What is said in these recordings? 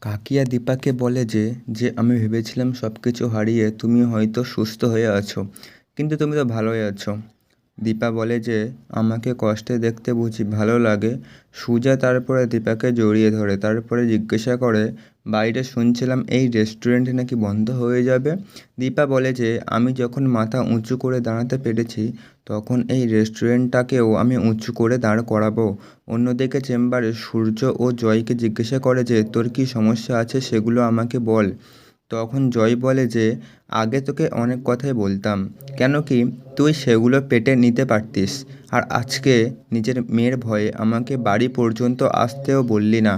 কাকিয়া দীপাকে বলে যে আমি ভেবেছিলাম সব কিছু হারিয়ে তুমি হয়তো সুস্থ হয়ে আছো, কিন্তু তুমি তো ভালোই আছো। দীপা বলে যে আমাকে কষ্টে দেখতে বুঝি ভালো লাগে। সুজা তারপরে দীপাকে জড়িয়ে ধরে, তারপরে জিজ্ঞাসা করে, বাইরে শুনছিলাম এই রেস্টুরেন্ট নাকি বন্ধ হয়ে যাবে। দীপা বলে যে আমি যখন মাথা উঁচু করে দাঁড়াতে পেরেছি, তখন এই রেস্টুরেন্টটাকেও আমি উঁচু করে দাঁড় করাবো। অন্যদিকে চেম্বারে সূর্য ও জয়কে জিজ্ঞাসা করে যে তোর কী সমস্যা আছে সেগুলো আমাকে বল। তখন জয় বলে যে আগে তোকে অনেক কথাই বলতাম, কেন কি তুই সেগুলো পেটে নিতে পারতিস, আর আজকে নিজের মেয়ের ভয়ে আমাকে বাড়ি পর্যন্ত আসতেও বললি না।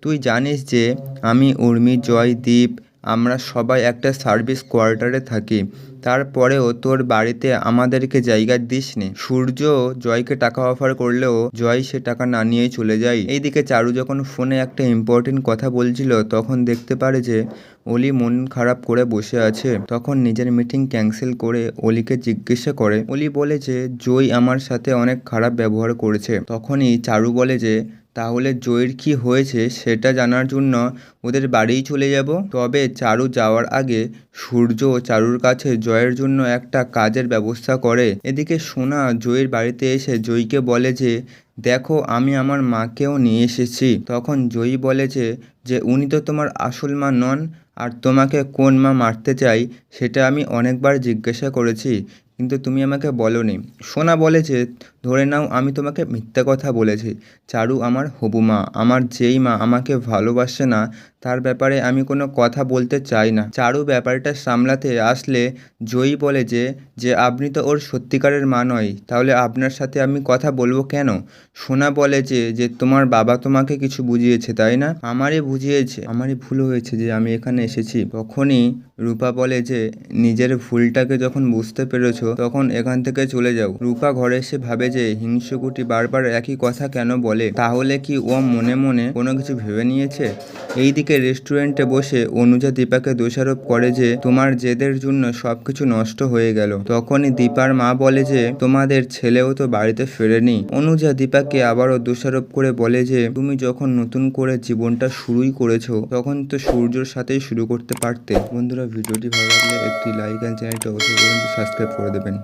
তুই জানিস যে আমি, উর্মি, জয়, দীপ আমরা সবাই একটা সার্ভিস কোয়ার্টারে থাকি, তারপরেও তোর বাড়িতে আমাদেরকে জায়গা দিসনি। সূর্য জয়কে টাকা অফার করলেও জয় সে টাকা না নিয়েই চলে যায়। এইদিকে চারু যখন ফোনে একটা ইম্পর্টেন্ট কথা বলছিল, তখন দেখতে পারে যে অলি মন খারাপ করে বসে আছে। তখন নিজের মিটিং ক্যান্সেল করে অলিকে জিজ্ঞাসা করে। অলি বলে যে জয় আমার সাথে অনেক খারাপ ব্যবহার করেছে। তখনই চারু বলে যে তাহলে জয়ের কি হয়েছে সেটা জানার জন্য ওদের বাড়িই চলে যাব। তবে চারু যাওয়ার আগে সূর্য চারুর কাছে জয়ের জন্য একটা কাজের ব্যবস্থা করে। এদিকে সোনা জয়ের বাড়িতে এসে জয়কে বলে যে দেখো আমি আমার মাকেও নিয়ে এসেছি। তখন জয়ী বলে যে উনি তো তোমার আসল মা নন, আর তোমাকে কোন মা মারতে চাই সেটা আমি অনেকবার জিজ্ঞাসা করেছি, কিন্তু তুমি আমাকে বলোনি। সোনা বলে যে ধরে নাও আমি তোমাকে মিথ্যা কথা বলেছি। চারু আমার হবু মা, আমার যেই মা আমাকে ভালোবাসে না তার ব্যাপারে আমি কোনো কথা বলতে চাই না। চারু ব্যাপারটা সামলাতে আসলে জয়ী বলে যে আপনি তো ওর সত্যিকারের মা নয়, তাহলে আপনার সাথে আমি কথা বলবো কেন? সোনা বলে যে তোমার বাবা তোমাকে কিছু বুঝিয়েছে তাই না? আমারই বুঝিয়েছে, আমারই ভুল হয়েছে যে আমি এখানে এসেছি। তখনই রূপা বলে যে নিজের ভুলটাকে যখন বুঝতে পেরেছো তখন এখান থেকে চলে যাও। রূপা ঘরে এসে ভাবে যে হিংসুকুটি বারবার একই কথা কেন বলে, তাহলে কি ও মনে মনে কোনো কিছু ভেবে নিয়েছে? এইদিকে রেস্টুরেন্টে বসে অনুজা দীপাকে দোষারোপ করে যে তোমার জেদের জন্য সবকিছু নষ্ট হয়ে গেল। তখনই দীপার মা বলে যে তোমাদের ছেলেও তো বাড়িতে ফেরেনি। অনুজা দীপাকে আবারও দোষারোপ করে বলে যে তুমি যখন নতুন করে জীবনটা শুরুই করেছো তখন তো সূর্যর সাথেই শুরু করতে পারতে। বন্ধুরা, ভিডিওটি ভালো লাগলে একটি লাইক অ্যান্ড চ্যানেলটি অবশ্যই সাবস্ক্রাইব করে দেবেন।